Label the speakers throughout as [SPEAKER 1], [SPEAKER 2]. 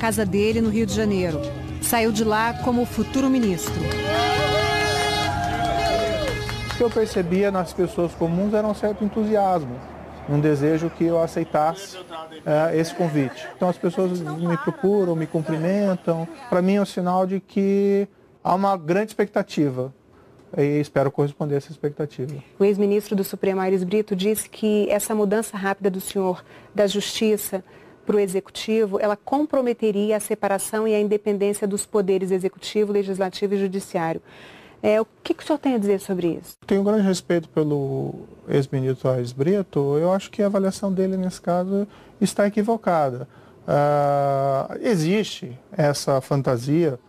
[SPEAKER 1] casa dele no Rio de Janeiro. Saiu de lá como futuro ministro.
[SPEAKER 2] O que eu percebia nas pessoas comuns era um certo entusiasmo, um desejo que eu aceitasse esse convite. Então as pessoas me procuram, me cumprimentam. Para mim é um sinal de que há uma grande expectativa e espero corresponder a essa expectativa.
[SPEAKER 3] O ex-ministro do Supremo, Aires Brito, disse que essa mudança rápida do senhor da Justiça para o Executivo, ela comprometeria a separação e a independência dos poderes Executivo, Legislativo e Judiciário. O que o senhor tem a dizer sobre isso?
[SPEAKER 2] Tenho um grande respeito pelo ex-ministro Aires Brito. Eu acho que a avaliação dele, nesse caso, está equivocada. Existe essa fantasia,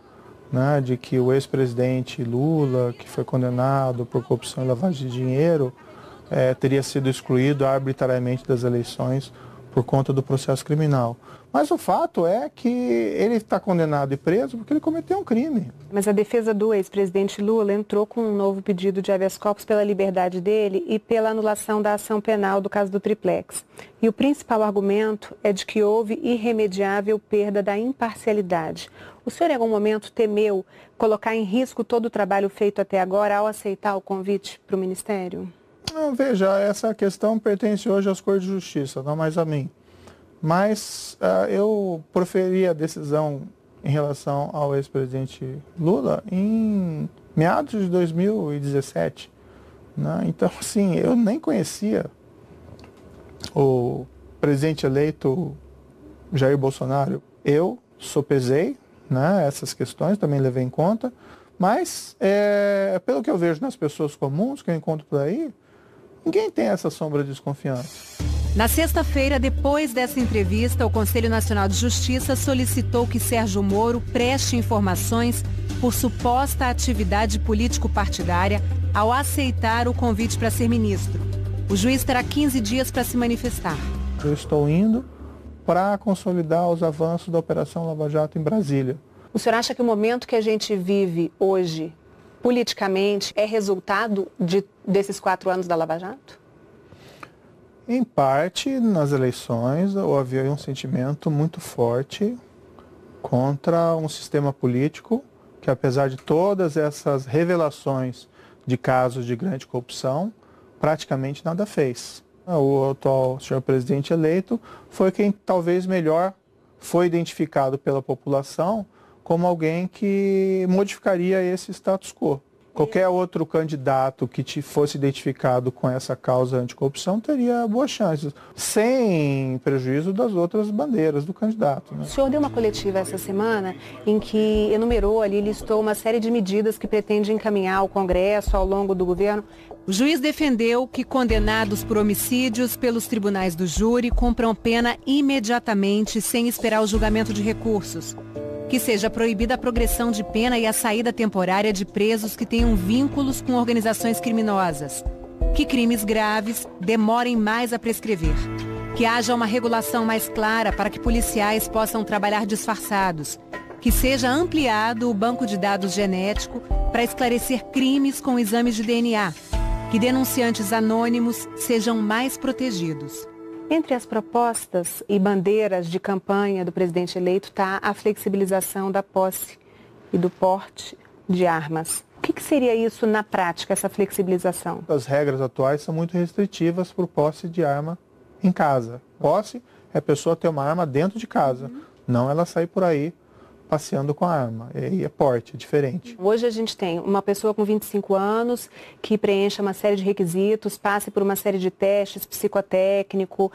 [SPEAKER 2] né, de que o ex-presidente Lula, que foi condenado por corrupção e lavagem de dinheiro, teria sido excluído arbitrariamente das eleições por conta do processo criminal. Mas o fato é que ele está condenado e preso porque ele cometeu um crime.
[SPEAKER 3] Mas a defesa do ex-presidente Lula entrou com um novo pedido de habeas corpus pela liberdade dele e pela anulação da ação penal do caso do Triplex. E o principal argumento é de que houve irremediável perda da imparcialidade. O senhor em algum momento temeu colocar em risco todo o trabalho feito até agora ao aceitar o convite para o Ministério?
[SPEAKER 2] Não, veja, essa questão pertence hoje às Cortes de Justiça, não mais a mim. Mas eu proferi a decisão em relação ao ex-presidente Lula em meados de 2017. Né? Então, assim, eu nem conhecia o presidente eleito Jair Bolsonaro. Eu sopesei, né, essas questões, também levei em conta, mas pelo que eu vejo nas pessoas comuns que eu encontro por aí, ninguém tem essa sombra de desconfiança.
[SPEAKER 1] Na sexta-feira, depois dessa entrevista, o Conselho Nacional de Justiça solicitou que Sérgio Moro preste informações por suposta atividade político-partidária ao aceitar o convite para ser ministro. O juiz terá 15 dias para se manifestar.
[SPEAKER 2] Eu estou indo para consolidar os avanços da Operação Lava Jato em Brasília.
[SPEAKER 3] O senhor acha que o momento que a gente vive hoje, politicamente, é resultado desses 4 anos da Lava Jato?
[SPEAKER 2] Em parte, nas eleições, havia um sentimento muito forte contra um sistema político que, apesar de todas essas revelações de casos de grande corrupção, praticamente nada fez. O atual senhor presidente eleito foi quem talvez melhor foi identificado pela população como alguém que modificaria esse status quo. Qualquer outro candidato que fosse identificado com essa causa anticorrupção teria boas chances, sem prejuízo das outras bandeiras do candidato. Né?
[SPEAKER 3] O senhor deu uma coletiva essa semana em que enumerou ali, listou uma série de medidas que pretende encaminhar ao Congresso ao longo do governo.
[SPEAKER 1] O juiz defendeu que condenados por homicídios pelos tribunais do júri cumpram pena imediatamente, sem esperar o julgamento de recursos. Que seja proibida a progressão de pena e a saída temporária de presos que tenham vínculos com organizações criminosas. Que crimes graves demorem mais a prescrever. Que haja uma regulação mais clara para que policiais possam trabalhar disfarçados. Que seja ampliado o banco de dados genético para esclarecer crimes com exames de DNA. Que denunciantes anônimos sejam mais protegidos.
[SPEAKER 3] Entre as propostas e bandeiras de campanha do presidente eleito está a flexibilização da posse e do porte de armas. O que seria isso na prática, essa flexibilização?
[SPEAKER 2] As regras atuais são muito restritivas para o posse de arma em casa. Posse é a pessoa ter uma arma dentro de casa, não ela sair por aí passeando com a arma. E aí é porte, é diferente.
[SPEAKER 3] Hoje a gente tem uma pessoa com 25 anos que preencha uma série de requisitos, passe por uma série de testes psicotécnico,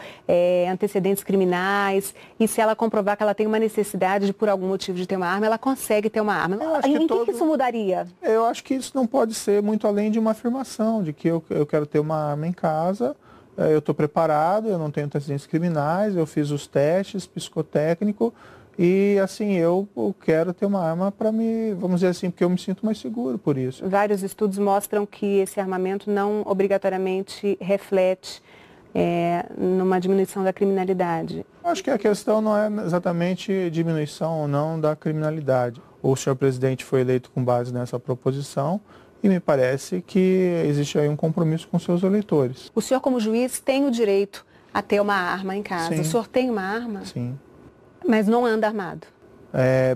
[SPEAKER 3] antecedentes criminais, e se ela comprovar que ela tem uma necessidade de, por algum motivo, de ter uma arma, ela consegue ter uma arma. Em que isso mudaria?
[SPEAKER 2] Eu acho que isso não pode ser muito além de uma afirmação, de que eu quero ter uma arma em casa, eu estou preparado, eu não tenho antecedentes criminais, eu fiz os testes psicotécnicos, e assim, eu quero ter uma arma para vamos dizer assim, porque eu me sinto mais seguro por isso.
[SPEAKER 3] Vários estudos mostram que esse armamento não obrigatoriamente reflete numa diminuição da criminalidade.
[SPEAKER 2] Acho que a questão não é exatamente diminuição ou não da criminalidade. O senhor presidente foi eleito com base nessa proposição e me parece que existe aí um compromisso com seus eleitores.
[SPEAKER 3] O senhor, como juiz, tem o direito a ter uma arma em casa.
[SPEAKER 2] Sim.
[SPEAKER 3] O senhor tem uma arma?
[SPEAKER 2] Sim.
[SPEAKER 3] Mas não anda armado?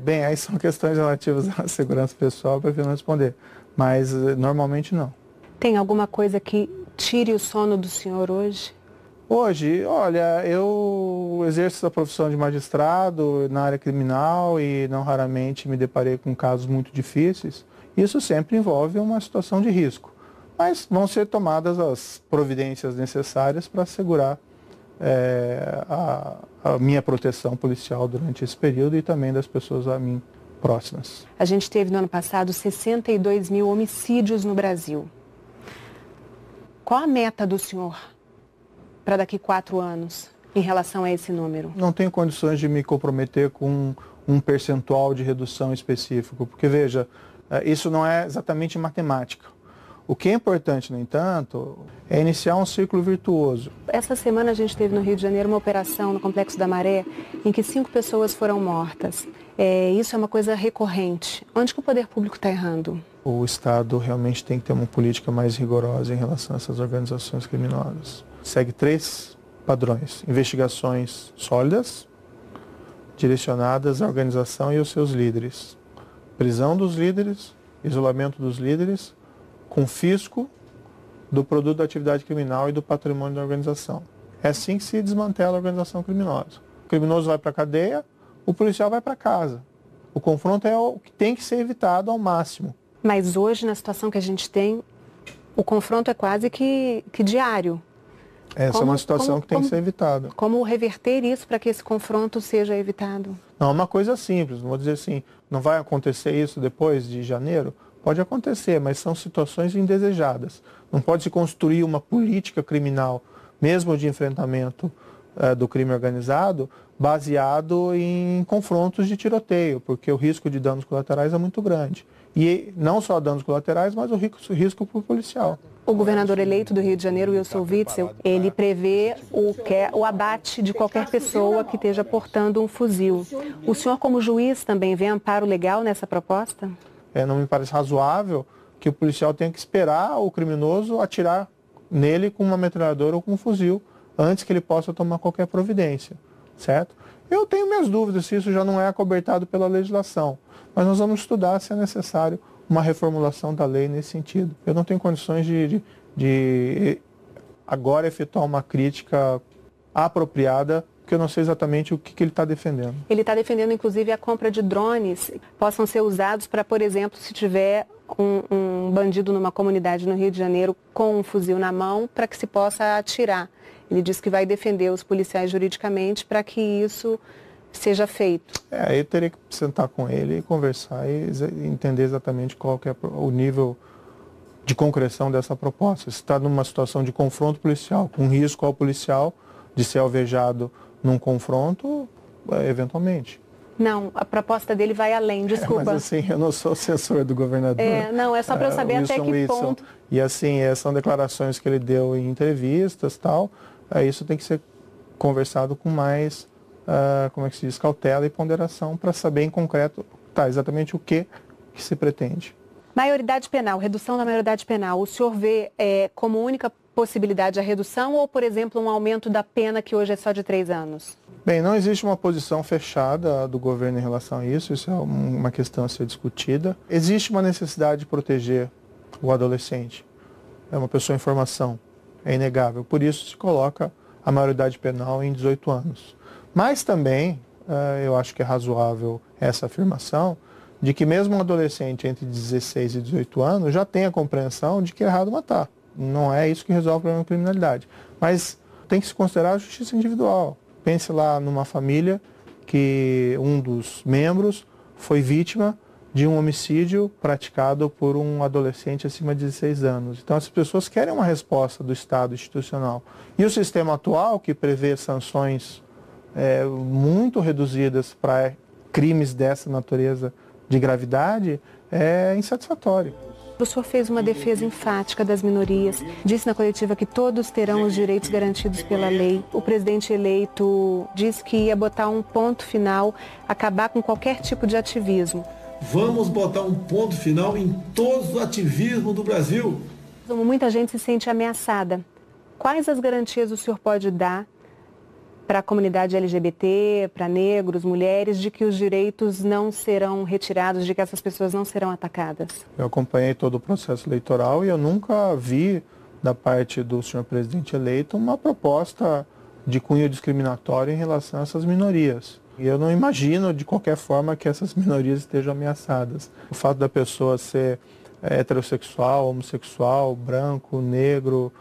[SPEAKER 2] Bem, aí são questões relativas à segurança pessoal, eu prefiro não responder, mas normalmente não.
[SPEAKER 3] Tem alguma coisa que tire o sono do senhor hoje?
[SPEAKER 2] Hoje, olha, eu exerço essa profissão de magistrado na área criminal e não raramente me deparei com casos muito difíceis. Isso sempre envolve uma situação de risco, mas vão ser tomadas as providências necessárias para assegurar a minha proteção policial durante esse período e também das pessoas a mim próximas.
[SPEAKER 3] A gente teve no ano passado 62 mil homicídios no Brasil. Qual a meta do senhor para daqui 4 anos em relação a esse número?
[SPEAKER 2] Não tenho condições de me comprometer com um percentual de redução específico, porque veja, isso não é exatamente matemática. O que é importante, no entanto, é iniciar um ciclo virtuoso.
[SPEAKER 3] Essa semana a gente teve no Rio de Janeiro uma operação no Complexo da Maré em que 5 pessoas foram mortas. Isso é uma coisa recorrente. Onde que o poder público está errando?
[SPEAKER 2] O Estado realmente tem que ter uma política mais rigorosa em relação a essas organizações criminosas. Segue 3 padrões: investigações sólidas, direcionadas à organização e aos seus líderes, prisão dos líderes, isolamento dos líderes, confisco do produto da atividade criminal e do patrimônio da organização. É assim que se desmantela a organização criminosa. O criminoso vai para a cadeia, o policial vai para casa. O confronto é o que tem que ser evitado ao máximo.
[SPEAKER 3] Mas hoje, na situação que a gente tem, o confronto é quase que diário.
[SPEAKER 2] Essa é uma situação que tem que ser evitada.
[SPEAKER 3] Como reverter isso para que esse confronto seja evitado?
[SPEAKER 2] Não é uma coisa simples, não vou dizer assim, não vai acontecer isso depois de janeiro? Pode acontecer, mas são situações indesejadas. Não pode se construir uma política criminal, mesmo de enfrentamento do crime organizado, baseado em confrontos de tiroteio, porque o risco de danos colaterais é muito grande. E não só danos colaterais, mas o risco para o policial.
[SPEAKER 3] O governador eleito do Rio de Janeiro, Wilson Witzel, ele prevê o abate de qualquer pessoa que esteja portando um fuzil. O senhor, como juiz, também vê amparo legal nessa proposta?
[SPEAKER 2] Não me parece razoável que o policial tenha que esperar o criminoso atirar nele com uma metralhadora ou com um fuzil antes que ele possa tomar qualquer providência, certo? Eu tenho minhas dúvidas se isso já não é acobertado pela legislação, mas nós vamos estudar se é necessário uma reformulação da lei nesse sentido. Eu não tenho condições de agora efetuar uma crítica apropriada, porque eu não sei exatamente o que ele está defendendo.
[SPEAKER 3] Ele está defendendo, inclusive, a compra de drones que possam ser usados para, por exemplo, se tiver um bandido numa comunidade no Rio de Janeiro com um fuzil na mão, para que se possa atirar. Ele diz que vai defender os policiais juridicamente para que isso seja feito.
[SPEAKER 2] Aí eu teria que sentar com ele e conversar e entender exatamente qual que é o nível de concreção dessa proposta. Se está numa situação de confronto policial, com risco ao policial de ser alvejado num confronto, eventualmente.
[SPEAKER 3] Não, a proposta dele vai além, desculpa.
[SPEAKER 2] Mas assim, eu não sou assessor do governador.
[SPEAKER 3] Não, é só para eu saber até que ponto.
[SPEAKER 2] E assim, são declarações que ele deu em entrevistas e tal. Isso tem que ser conversado com mais, como é que se diz, cautela e ponderação para saber em concreto exatamente o que se pretende.
[SPEAKER 3] Maioridade penal, redução da maioridade penal. O senhor vê como única possibilidade a redução ou, por exemplo, um aumento da pena que hoje é só de 3 anos?
[SPEAKER 2] Bem, não existe uma posição fechada do governo em relação a isso, isso é uma questão a ser discutida. Existe uma necessidade de proteger o adolescente, é uma pessoa em formação, é inegável, por isso se coloca a maioridade penal em 18 anos. Mas também, eu acho que é razoável essa afirmação, de que mesmo um adolescente entre 16 e 18 anos já tem a compreensão de que é errado matar. Não é isso que resolve o problema da criminalidade. Mas tem que se considerar a justiça individual. Pense lá numa família que um dos membros foi vítima de um homicídio praticado por um adolescente acima de 16 anos. Então as pessoas querem uma resposta do Estado institucional. E o sistema atual, que prevê sanções muito reduzidas para crimes dessa natureza de gravidade, é insatisfatório.
[SPEAKER 3] O senhor fez uma defesa enfática das minorias, disse na coletiva que todos terão os direitos garantidos pela lei. O presidente eleito disse que ia botar um ponto final, acabar com qualquer tipo de ativismo.
[SPEAKER 4] Vamos botar um ponto final em todo o ativismo do Brasil.
[SPEAKER 3] Muita gente se sente ameaçada. Quais as garantias o senhor pode dar para a comunidade LGBT, para negros, mulheres, de que os direitos não serão retirados, de que essas pessoas não serão atacadas?
[SPEAKER 2] Eu acompanhei todo o processo eleitoral e eu nunca vi, da parte do senhor presidente eleito, uma proposta de cunho discriminatório em relação a essas minorias. E eu não imagino, de qualquer forma, que essas minorias estejam ameaçadas. O fato da pessoa ser heterossexual, homossexual, branco, negro,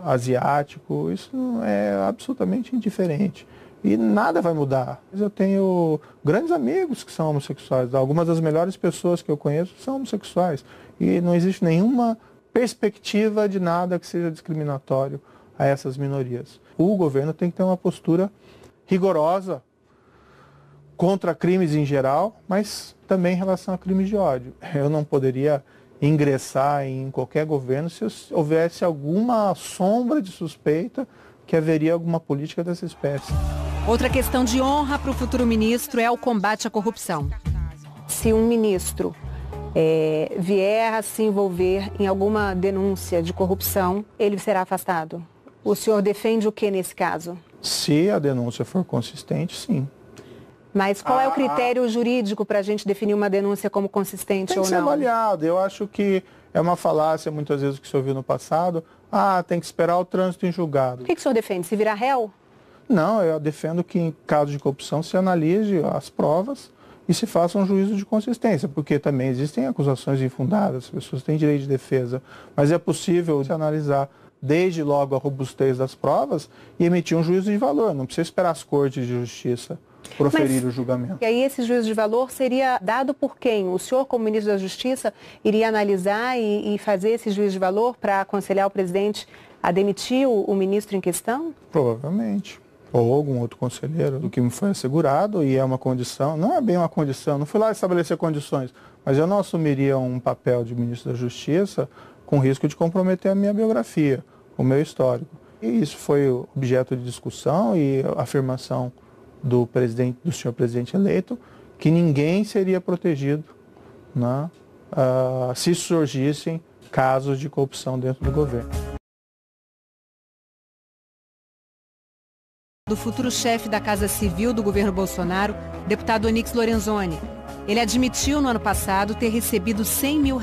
[SPEAKER 2] asiático, isso é absolutamente indiferente. E nada vai mudar. Eu tenho grandes amigos que são homossexuais. Algumas das melhores pessoas que eu conheço são homossexuais. E não existe nenhuma perspectiva de nada que seja discriminatório a essas minorias. O governo tem que ter uma postura rigorosa contra crimes em geral, mas também em relação a crimes de ódio. Eu não poderia ingressar em qualquer governo se houvesse alguma sombra de suspeita que haveria alguma política dessa espécie.
[SPEAKER 1] Outra questão de honra para o futuro ministro é o combate à corrupção.
[SPEAKER 3] Se um ministro vier a se envolver em alguma denúncia de corrupção, ele será afastado? O senhor defende o que nesse caso?
[SPEAKER 2] Se a denúncia for consistente, sim.
[SPEAKER 3] Mas qual é o critério jurídico para a gente definir uma denúncia como consistente ou não?
[SPEAKER 2] Tem que ser avaliado. Eu acho que é uma falácia, muitas vezes, que o senhor viu no passado. Tem que esperar o trânsito em julgado.
[SPEAKER 3] O que o senhor defende? Se virar réu?
[SPEAKER 2] Não, eu defendo que, em caso de corrupção, se analise as provas e se faça um juízo de consistência, porque também existem acusações infundadas, as pessoas têm direito de defesa, mas é possível se analisar desde logo a robustez das provas e emitir um juízo de valor. Não precisa esperar as cortes de justiça proferir o julgamento.
[SPEAKER 3] E aí esse juízo de valor seria dado por quem? O senhor, como ministro da Justiça, iria analisar e fazer esse juízo de valor para aconselhar o presidente a demitir o ministro em questão?
[SPEAKER 2] Provavelmente. Ou algum outro conselheiro, do que me foi assegurado, e é uma condição, não é bem uma condição, não fui lá estabelecer condições, mas eu não assumiria um papel de ministro da Justiça com risco de comprometer a minha biografia, o meu histórico. E isso foi objeto de discussão e afirmação do senhor presidente eleito, que ninguém seria protegido, né, se surgissem casos de corrupção dentro do governo.
[SPEAKER 1] Do futuro chefe da Casa Civil do governo Bolsonaro, deputado Onyx Lorenzoni. Ele admitiu no ano passado ter recebido R$100 mil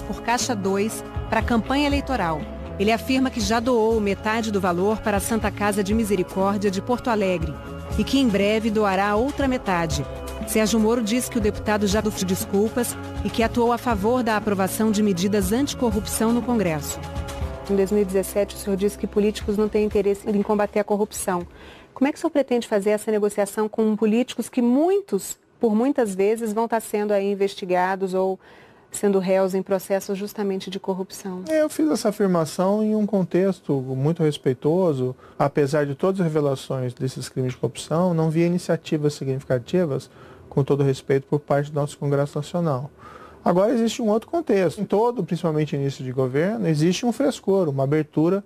[SPEAKER 1] por Caixa 2 para a campanha eleitoral. Ele afirma que já doou metade do valor para a Santa Casa de Misericórdia de Porto Alegre e que em breve doará a outra metade. Sérgio Moro diz que o deputado já pediu desculpas e que atuou a favor da aprovação de medidas anticorrupção no Congresso.
[SPEAKER 3] Em 2017, o senhor disse que políticos não têm interesse em combater a corrupção. Como é que o senhor pretende fazer essa negociação com políticos que por muitas vezes, vão estar sendo aí investigados ou sendo réus em processos justamente de corrupção?
[SPEAKER 2] Eu fiz essa afirmação em um contexto muito respeitoso. Apesar de todas as revelações desses crimes de corrupção, não vi iniciativas significativas, com todo respeito, por parte do nosso Congresso Nacional. Agora existe um outro contexto. Em todo, principalmente início de governo, existe um frescor, uma abertura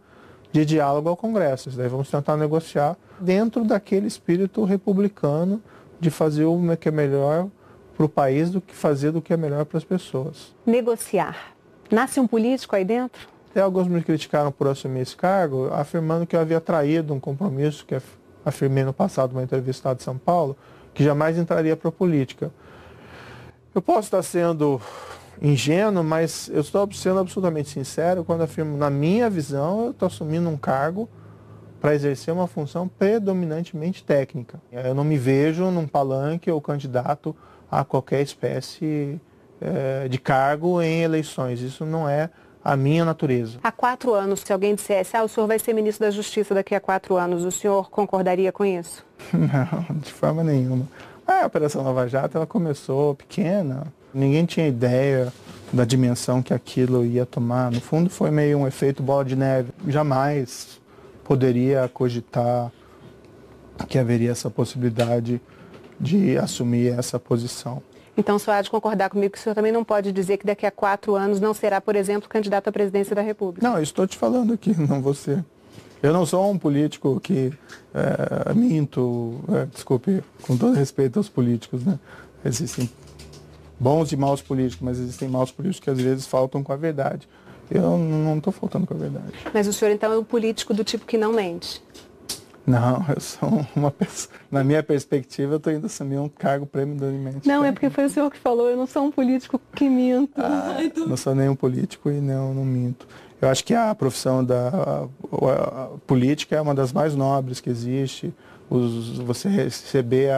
[SPEAKER 2] de diálogo ao Congresso. Daí vamos tentar negociar dentro daquele espírito republicano de fazer o que é melhor para o país do que fazer do que é melhor para as pessoas.
[SPEAKER 3] Negociar. Nasce um político aí dentro?
[SPEAKER 2] Até alguns me criticaram por assumir esse cargo, afirmando que eu havia traído um compromisso que afirmei no passado numa entrevista de São Paulo, que jamais entraria para a política. Eu posso estar sendo ingênuo, mas eu estou sendo absolutamente sincero quando afirmo, na minha visão, eu estou assumindo um cargo para exercer uma função predominantemente técnica. Eu não me vejo num palanque ou candidato a qualquer espécie de cargo em eleições. Isso não é a minha natureza.
[SPEAKER 3] Há 4 anos, se alguém dissesse, o senhor vai ser ministro da Justiça daqui a 4 anos, o senhor concordaria com isso?
[SPEAKER 2] Não, de forma nenhuma. A Operação Lava Jato, ela começou pequena, ninguém tinha ideia da dimensão que aquilo ia tomar. No fundo, foi meio um efeito bola de neve. Jamais poderia cogitar que haveria essa possibilidade de assumir essa posição.
[SPEAKER 3] Então, o senhor há de concordar comigo que o senhor também não pode dizer que daqui a 4 anos não será, por exemplo, candidato à presidência da República?
[SPEAKER 2] Não, eu estou te falando aqui, não você. Eu não sou um político que minto, desculpe, com todo respeito aos políticos, né? Existem bons e maus políticos, mas existem maus políticos que às vezes faltam com a verdade. Eu não estou faltando com a verdade.
[SPEAKER 3] Mas o senhor então é um político do tipo que não mente?
[SPEAKER 2] Não, eu sou uma pessoa, na minha perspectiva, eu estou indo assumir um cargo predominantemente.
[SPEAKER 3] Não, é porque foi o senhor que falou, eu não sou um político que minto.
[SPEAKER 2] Não sou nenhum político e não minto. Eu acho que a profissão da política é uma das mais nobres que existe. Você receber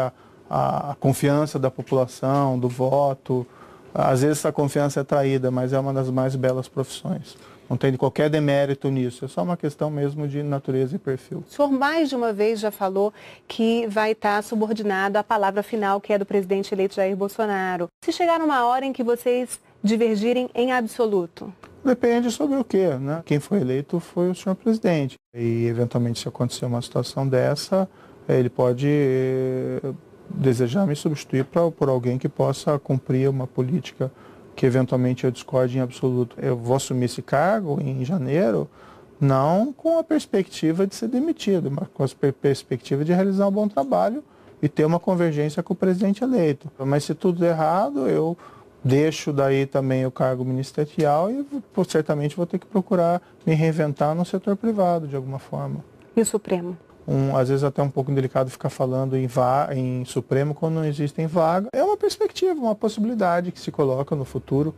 [SPEAKER 2] a confiança da população, do voto. Às vezes essa confiança é traída, mas é uma das mais belas profissões. Não tem qualquer demérito nisso, é só uma questão mesmo de natureza e perfil.
[SPEAKER 3] O senhor mais de uma vez já falou que vai estar subordinado à palavra final, que é do presidente eleito Jair Bolsonaro. Se chegar numa hora em que vocês divergirem em absoluto?
[SPEAKER 2] Depende sobre o quê, né? Quem foi eleito foi o senhor presidente. E, eventualmente, se acontecer uma situação dessa, ele pode desejar me substituir por alguém que possa cumprir uma política que eventualmente eu discorde em absoluto. Eu vou assumir esse cargo em janeiro, não com a perspectiva de ser demitido, mas com a perspectiva de realizar um bom trabalho e ter uma convergência com o presidente eleito. Mas se tudo der errado, eu deixo daí também o cargo ministerial e certamente vou ter que procurar me reinventar no setor privado de alguma forma.
[SPEAKER 3] E o Supremo?
[SPEAKER 2] Às vezes até um pouco delicado ficar falando em Supremo quando não existem vaga. É uma perspectiva, uma possibilidade que se coloca no futuro.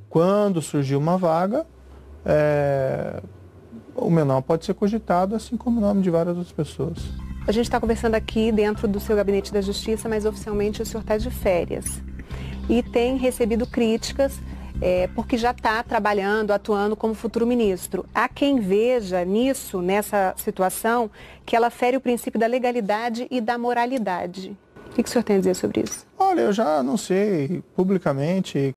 [SPEAKER 2] Quando surgir uma vaga, o meu nome pode ser cogitado, assim como o nome de várias outras pessoas.
[SPEAKER 3] A gente está conversando aqui dentro do seu gabinete da Justiça, mas oficialmente o senhor está de férias. E tem recebido críticas porque já está trabalhando, atuando como futuro ministro. Há quem veja nessa situação, que ela fere o princípio da legalidade e da moralidade. O que o senhor tem a dizer sobre isso?
[SPEAKER 2] Olha, eu já anunciei publicamente